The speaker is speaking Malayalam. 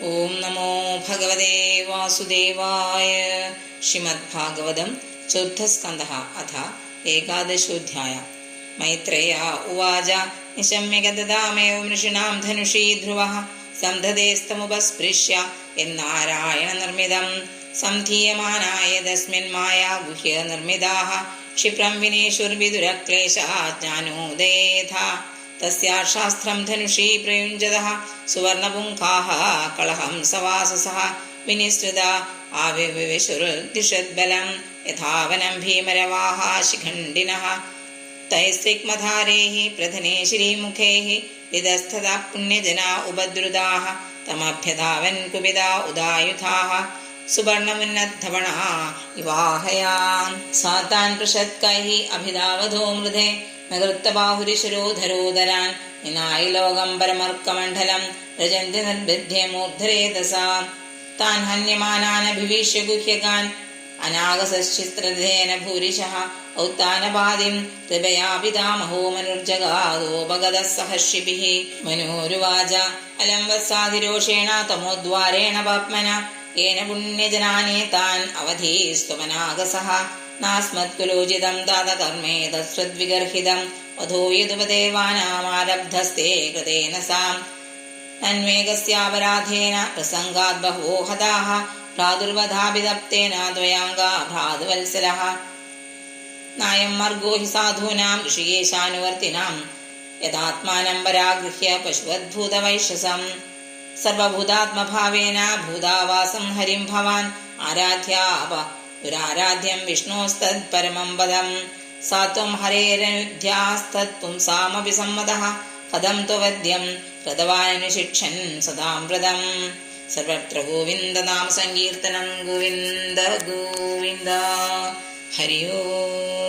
ഓം നമോ ഭഗവതേ വാസുദേവായ. ശ്രീമദ്ഭാഗവതം ചതുർത്ഥസ്കന്ധഃ അഥ ഏകാദശോऽധ്യായः. മൈത്രേയ ഉവാച നിശമ്യഗദതാമേവ ഋഷിണാം ധനുഷീ ധ്രുവഃ സംധതേസ്തമുപസ്പൃശ്യ യന്നാരായണനിർമ്മിതം സംധീയമാനായ തസ്മിन् മായാ ഗുഹ്യ നിർമ്മിതാഃ ക്ഷിപ്രം വിനേഷുർവിദുരക്ലേശാത് ജ്ഞാനോദയേഥാ തസ്യാ ശാസ്ത്രം ധനുഷീ പ്രയുഞ്ജതഃ സുവർണപുംഖാഃ കളഹം സവാസസഃ വിനിസൃതാ ആവിവിശുർദിഷദ്ബലം യഥാവനം ഭീമരവാः ശിഖണ്ഡിനഃ തൈസ്ത്രിക്മധാരൈഃ പ്രധനെ ശ്രീമുഖൈഃ വിദസ്ഥതാ പുണ്യജനാ ഉപദ്രുതാः തമഭ്യധാവൻ കുപിതാ ഉദായുധാः സുവർണമുന്നദ്ധവണാ ഇവാഹയാം സാ താൻ പൃഷത്കൈഃ അഭിധാവധോ മൃധേ നഗൃത്തബാഹുരിശിരോധരോധരാൻ നിനായി ലോകം പരമർക്കമണ്ഡലം രജന്തി നിർബിധ്യ മൂർധരേതസാ താൻ ഹന്യമാനാനഭിവീക്ഷ്യ ഗുഹ്യകാൻ അനാഗസശ്ചിത്രധേന ഭൂരിശഃ ഔത്താനപാദിം കൃപയാ പിതാമഹോ മനുർജഗാദോപഗതഃ സഹർഷിഭിഃ. മനോരുവാച അലം വത്സാധിരോഷേണ തമോദ്വാരേണ പാപ്മന യേന പുണ്യജനാനേതാൻ അവധീസ്ത്വമനാഗസഃ നാസ്മത്കുലോചിതം താതകർമ്മേ തത്സ്വദ്വിഗർഹിതം വധോ യദുപദേവാനാമാരബ്ധസ്തേ കൃതേന സാം അന്വേഗസ്യാപരാധേന പ്രസംഗാത് ബഹവോ ഹതാഃ ഭ്രാതുർവധാഭിതപ്തേന ദ്വയാംഗാ ഭ്രാതുവത്സലഃ. നായം മാർഗോ ഹി സാധൂനാം ഋഷികേശാനുവർത്തിനാം യഥാത്മാനം പരാഗൃഹ്യ പശുവദ്ഭൂതവൈഷസം സർവഭൂതാത്മഭാവേന ഭൂതാവാസം ഹരിം ഭവാൻ ആരാധ്യാപ ദുരാരാധ്യം വിഷ്ണോസ്തത്പരമം പദം സാത്വം ഹരേരനുധ്യാസ്തത് പുംസാമപി സമ്മതഃ കഥം ത്വവദ്യം കൃതവാനനുശിക്ഷൻ സദാം വ്രതം. സർവത്ര ഗോവിന്ദ നാമ സങ്കീർത്തനം. ഗോവിന്ദ ഗോവിന്ദ. ഹരി ഓം.